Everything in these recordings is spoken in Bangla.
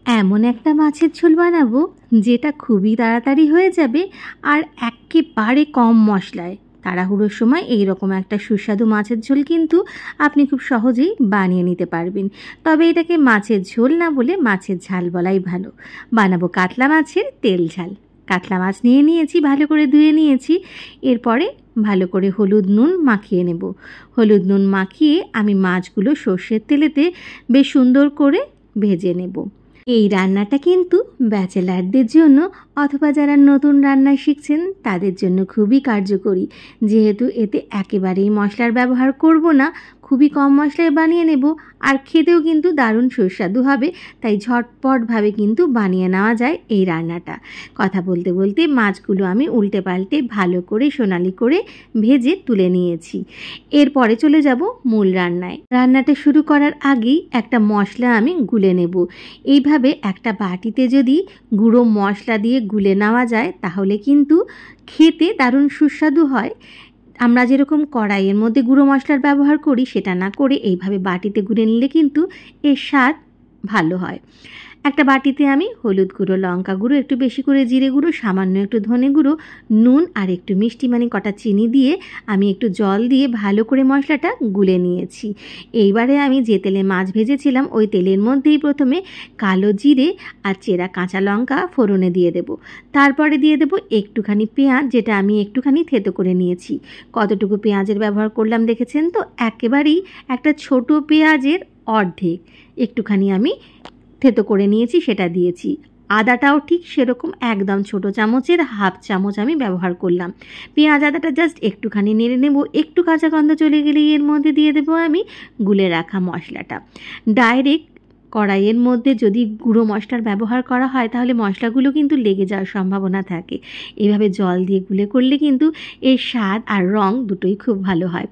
এমন একটা মাছের ঝোল বানাবো যেটা খুবই তাড়াতাড়ি হয়ে যাবে আর একেবারে কম মশলায়। তাড়াহুড়োর সময় এই রকম একটা সুস্বাদু মাছের ঝোল কিন্তু আপনি খুব সহজেই বানিয়ে নিতে পারবেন। তবে এটাকে মাছের ঝোল না বলে মাছের ঝাল বলাই ভালো। বানাবো কাতলা মাছের তেল ঝাল। কাতলা মাছ নিয়ে নিয়েছি, ভালো করে ধুয়ে নিয়েছি। এরপরে ভালো করে হলুদ নুন মাখিয়ে নেব। হলুদ নুন মাখিয়ে আমি মাছগুলো সর্ষের তেলেতে বেশ সুন্দর করে ভেজে নেব। এই রান্নাটা কিন্তু ব্যাচেলারদের জন্য অথবা যারা নতুন রান্না শিখছেন তাদের জন্য খুবই কার্যকরী, যেহেতু এতে একেবারেই মশলার ব্যবহার করব না, খুবই কম মশলায় বানিয়ে নেব আর খেতেও কিন্তু দারুণ সুস্বাদু হবে। তাই ঝটপটভাবে কিন্তু বানিয়ে নেওয়া যায় এই রান্নাটা। কথা বলতে বলতে মাছগুলো আমি উল্টে পাল্টে ভালো করে সোনালি করে ভেজে তুলে নিয়েছি। এরপরে চলে যাব মূল রান্নায়। রান্নাটা শুরু করার আগেই একটা মশলা আমি গুলে নেব। এইভাবে একটা বাটিতে যদি গুঁড়ো মশলা দিয়ে গুলে নেওয়া যায় তাহলে কিন্তু খেতে দারুণ সুস্বাদু হয়। আমরা যেরকম কড়াইয়ের মধ্যে গুঁড়ো মশলার ব্যবহার করি সেটা না করে এইভাবে বাটিতে গুলে নিলে কিন্তু এর স্বাদ ভালো হয়। একটা বাটিতে আমি হলুদ গুঁড়ো, লঙ্কা গুঁড়ো, একটু বেশি করে জিরে গুঁড়ো, সামান্য একটু ধনে গুঁড়ো, নুন আর একটু মিষ্টি মানে কটা চিনি দিয়ে আমি একটু জল দিয়ে ভালো করে মশলাটা গুলে নিয়েছি। এইবারে আমি যে তেলে মাছ ভেজেছিলাম ওই তেলের মধ্যেই প্রথমে কালো জিরে আর চেরা কাঁচা লঙ্কা ফোড়নে দিয়ে দেব। তারপরে দিয়ে দেব একটুখানি পেঁয়াজ, যেটা আমি একটুখানি থেতো করে নিয়েছি। কতটুকু পেঁয়াজের ব্যবহার করলাম দেখেছেন তো, একেবারেই একটা ছোট পেঁয়াজের অর্ধেক একটুখানি আমি থেতো করে নিয়েছি, সেটা দিয়েছি। আদাটাও ঠিক সেরকম একদম ছোট চামচের হাফ চামচ আমি ব্যবহার করলাম। পেঁয়াজ আদাটা জাস্ট একটুখানি নেড়ে নেব। একটু কাঁচা গন্ধ চলে গেলেই এর মধ্যে দিয়ে দেবো আমি গুলে রাখা মশলাটা। ডাইরেক্ট কড়াইয়ের মধ্যে যদি গুঁড়ো মশলার ব্যবহার করা হয় তাহলে মশলাগুলো কিন্তু লেগে যাওয়ার সম্ভাবনা থাকে। এইভাবে জল দিয়ে গুলে করলে কিন্তু এর স্বাদ আর রং দুটোই খুব ভালো হয়।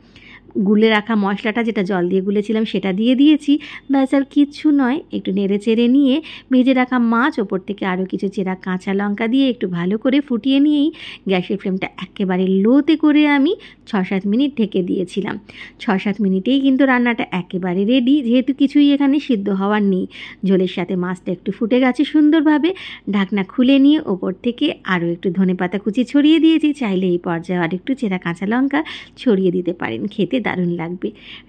গুলে রাখা মশলাটা, যেটা জল দিয়ে গুলেছিলাম, সেটা দিয়ে দিয়েছি। ব্যাস আর কিচ্ছু নয়, একটু নেড়ে চেড়ে নিয়ে ভেজে রাখা মাছ ওপর থেকে আরও কিছু চেরা কাঁচা লঙ্কা দিয়ে একটু ভালো করে ফুটিয়ে নিয়েই গ্যাসের ফ্লেমটা একেবারে লোতে করে আমি 6-7 মিনিট ঢেকে দিয়েছিলাম। 6-7 মিনিটেই কিন্তু রান্নাটা একেবারে রেডি, যেহেতু কিছুই এখানে সিদ্ধ হওয়ার নেই। ঝোলের সাথে মাছটা একটু ফুটে গেছে সুন্দরভাবে। ঢাকনা খুলে নিয়ে ওপর থেকে আরও একটু ধনেপাতা কুচি ছড়িয়ে দিয়েছি। চাইলে এই পর্যায়ে আর একটু চেরা কাঁচা লঙ্কা ছড়িয়ে দিতে পারেন, খেতে দারুণ লাগবে।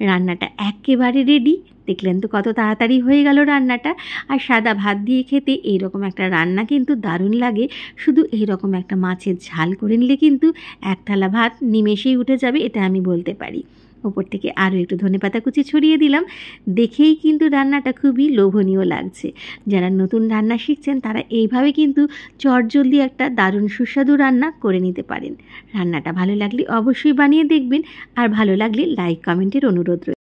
রান্নাটা একেবারে রেডি। দেখলেন তো কত তাড়াতাড়ি হয়ে গেল রান্নাটা। আর সাদা ভাত দিয়ে খেতে এইরকম একটা রান্না কিন্তু দারুণ লাগে। শুধু এইরকম একটা মাছের ঝাল করে নিলে কিন্তু এক থালা ভাত নিমেষেই উঠে যাবে, এটা আমি বলতে পারি। ওপর থেকে আরও একটু ধনেপাতা কুচি ছড়িয়ে দিলাম। দেখেই কিন্তু রান্নাটা খুবই লোভনীয় লাগছে। যারা নতুন রান্না শিখছেন তারা এইভাবে কিন্তু চটজলদি একটা দারুণ সুস্বাদু রান্না করে নিতে পারেন। রান্নাটা ভালো লাগলে অবশ্যই বানিয়ে দেখবেন, আর ভালো লাগলে লাইক কমেন্টের অনুরোধ রইল।